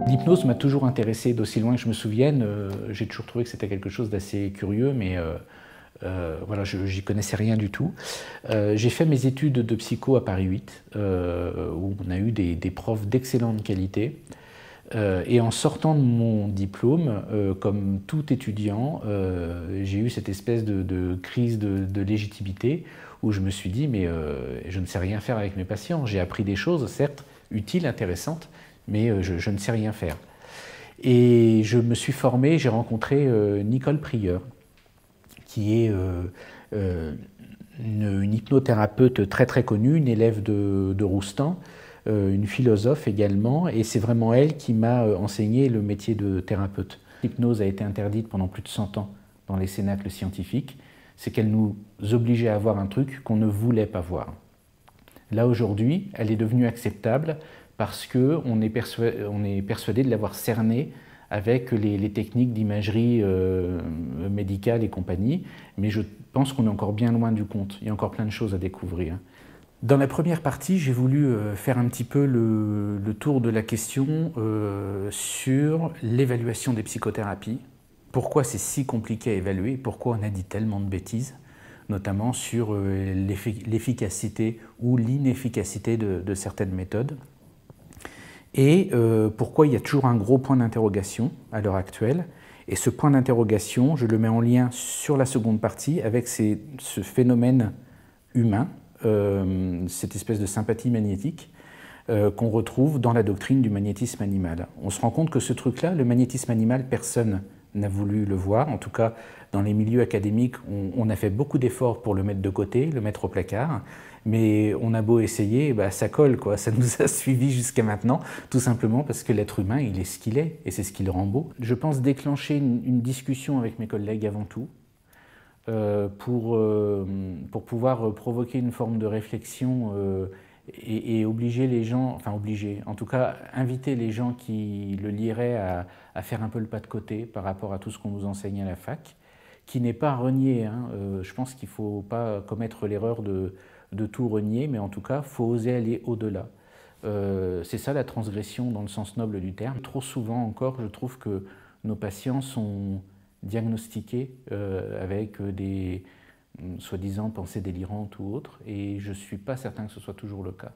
L'hypnose m'a toujours intéressé, d'aussi loin que je me souvienne. J'ai toujours trouvé que c'était quelque chose d'assez curieux, mais voilà, j'y connaissais rien du tout. J'ai fait mes études de psycho à Paris 8, où on a eu des profs d'excellente qualité. Et en sortant de mon diplôme, comme tout étudiant, j'ai eu cette espèce de crise de légitimité où je me suis dit, mais je ne sais rien faire avec mes patients. J'ai appris des choses, certes, utiles, intéressantes, mais je ne sais rien faire. Et je me suis formé, j'ai rencontré Nicole Prieur, qui est une hypnothérapeute très très connue, une élève de Roustan, une philosophe également, et c'est vraiment elle qui m'a enseigné le métier de thérapeute. L'hypnose a été interdite pendant plus de 100 ans dans les cénacles scientifiques, c'est qu'elle nous obligeait à voir un truc qu'on ne voulait pas voir. Là aujourd'hui, elle est devenue acceptable parce qu'on est persuadé de l'avoir cernée avec les techniques d'imagerie médicale et compagnie, mais je pense qu'on est encore bien loin du compte. Il y a encore plein de choses à découvrir. Dans la première partie, j'ai voulu faire un petit peu le tour de la question sur l'évaluation des psychothérapies. Pourquoi c'est si compliqué à évaluer? Pourquoi on a dit tellement de bêtises, notamment sur l'efficacité ou l'inefficacité de certaines méthodes? Et pourquoi il y a toujours un gros point d'interrogation à l'heure actuelle? Et ce point d'interrogation, je le mets en lien sur la seconde partie avec ce phénomène humain, cette espèce de sympathie magnétique qu'on retrouve dans la doctrine du magnétisme animal. On se rend compte que ce truc-là, le magnétisme animal, personne n'a voulu le voir. En tout cas, dans les milieux académiques, on a fait beaucoup d'efforts pour le mettre de côté, le mettre au placard, mais on a beau essayer, bah, ça colle, quoi. Ça nous a suivis jusqu'à maintenant, tout simplement parce que l'être humain, il est ce qu'il est, et c'est ce qui le rend beau. Je pense déclencher une discussion avec mes collègues avant tout, pour pouvoir provoquer une forme de réflexion et obliger les gens, enfin obliger, en tout cas inviter les gens qui le liraient à faire un peu le pas de côté par rapport à tout ce qu'on nous enseigne à la fac, qui n'est pas renié. Hein. Je pense qu'il ne faut pas commettre l'erreur de tout renier, mais en tout cas, il faut oser aller au-delà. C'est ça la transgression dans le sens noble du terme. Trop souvent encore, je trouve que nos patients sont diagnostiqués avec des soi-disant pensées délirantes ou autres, et je ne suis pas certain que ce soit toujours le cas.